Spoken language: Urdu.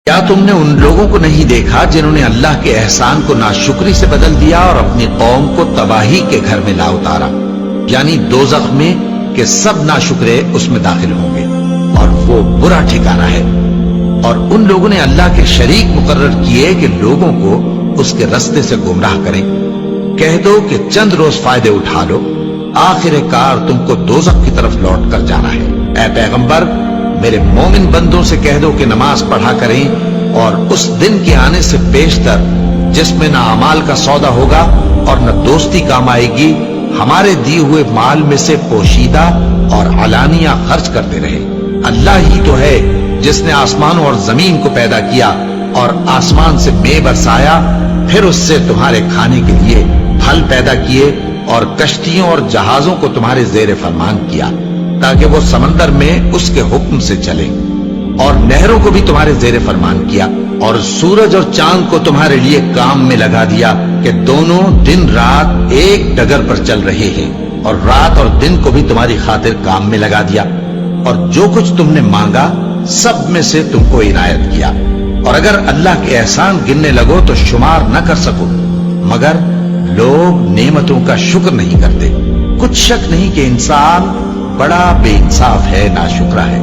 کیا تم نے ان لوگوں کو نہیں دیکھا جنہوں نے اللہ کے احسان کو ناشکری سے بدل دیا اور اپنی قوم کو تباہی کے گھر میں لا اتارا، یعنی دوزخ میں، کہ سب ناشکرے اس میں داخل ہوں گے اور وہ برا ٹھکانہ ہے۔ اور ان لوگوں نے اللہ کے شریک مقرر کیے کہ لوگوں کو اس کے رستے سے گمراہ کریں۔ کہہ دو کہ چند روز فائدے اٹھا لو، آخر کار تم کو دوزخ کی طرف لوٹ کر جانا ہے۔ اے پیغمبر، میرے مومن بندوں سے کہہ دو کہ نماز پڑھا کریں، اور اس دن کے آنے سے پیشتر جس میں نہ اعمال کا سودا ہوگا اور نہ دوستی کام آئے گی، ہمارے دیے ہوئے مال میں سے پوشیدہ اور علانیہ خرچ کرتے رہے۔ اللہ ہی تو ہے جس نے آسمانوں اور زمین کو پیدا کیا اور آسمان سے مے برسایا، پھر اس سے تمہارے کھانے کے لیے پھل پیدا کیے اور کشتیوں اور جہازوں کو تمہارے زیر فرمان کیا تاکہ وہ سمندر میں اس کے حکم سے چلے، اور نہروں کو بھی تمہارے زیر فرمان کیا، اور سورج اور چاند کو تمہارے لیے کام میں لگا دیا کہ دونوں دن رات ایک ڈگر پر چل رہے ہیں، اور رات اور دن کو بھی تمہاری خاطر کام میں لگا دیا، اور جو کچھ تم نے مانگا سب میں سے تم کو عنایت کیا، اور اگر اللہ کے احسان گننے لگو تو شمار نہ کر سکو، مگر لوگ نعمتوں کا شکر نہیں کرتے۔ کچھ شک نہیں کہ انسان بڑا بے انصاف ہے، ناشکرا ہے۔